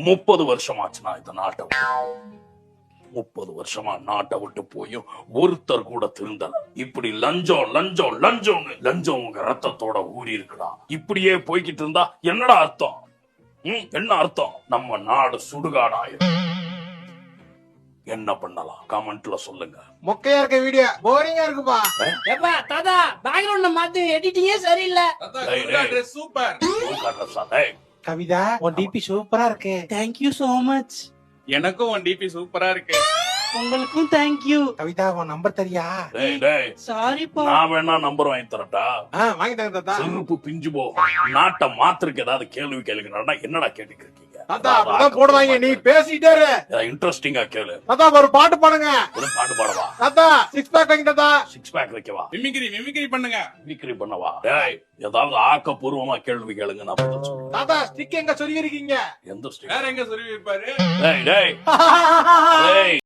30 வருஷமாச்சு நான் இந்த நாட்டை 30 வருஷமா நாட்டை விட்டு போயும் ஒருத்தர் கூட திருந்தல. இப்படி லஞ்சம் லஞ்சம் லஞ்சம் லஞ்சம் உங்க ரத்தத்தோட ஊறி இருக்குடா. இப்படியே போய்கிட்டு இருந்தா என்னடா அர்த்தம்? என்ன அர்த்தம்? நம்ம நாடு சுடுகாடாயிரும். என்ன பண்ணலாம்? கமெண்ட்ல சொல்லுங்க. மொக்கையா இருக்க வீடியோ போரிங்கா இருக்குப்பா. ஏப்பா தாத்தா பேக்ரவுண்ட மாத்து, எடிட்டிங்கே சரியில்லை. சூப்பர். கவிதா உன் டிபி சூப்பரா இருக்கு. Thank you so much. எனக்கும் உன் டிபி சூப்பரா இருக்கு. உங்களுக்கும் thank you. கவிதா உன் நம்பர் தெரியா? சாரிப்பா. நான் வேணா நம்பர் வாங்கி தரட்டா? வாங்கி தாங்க தாத்தா. செருப்பு பிஞ்சு போகும். நாட்டை மாத்திருக்கு ஏதாவது கேள்வி கேளுங்க. என்னடா கேட்டுக்கு இருக்கீங்க? தாத்தா அப்பதான் போடுவாங்க, நீ பேசிட்டே இரு. இன்ட்ரெஸ்டிங்கா கேளு. தாத்தா ஒரு பாட்டு பாடுங்க. ஒரு பாட்டு பாடவா? தாத்தா 6 பேக் வைங்க தாத்தா. 6 பேக் வைக்கவா? மிமிக்ரி பண்ணுங்க. மிமிக்ரி பண்ணவா? டேய் ஏதாவது ஆக்கப்பூர்வமா கேள்வி கேளுங்க, நான் பதில் சொல்றேன். தாத்தா ஸ்டிக் எங்க சொருகி இருக்கீங்க? எந்த ஸ்டிக்? வேற எங்க சொருகி இருப்பாரு? டேய் டேய் டேய்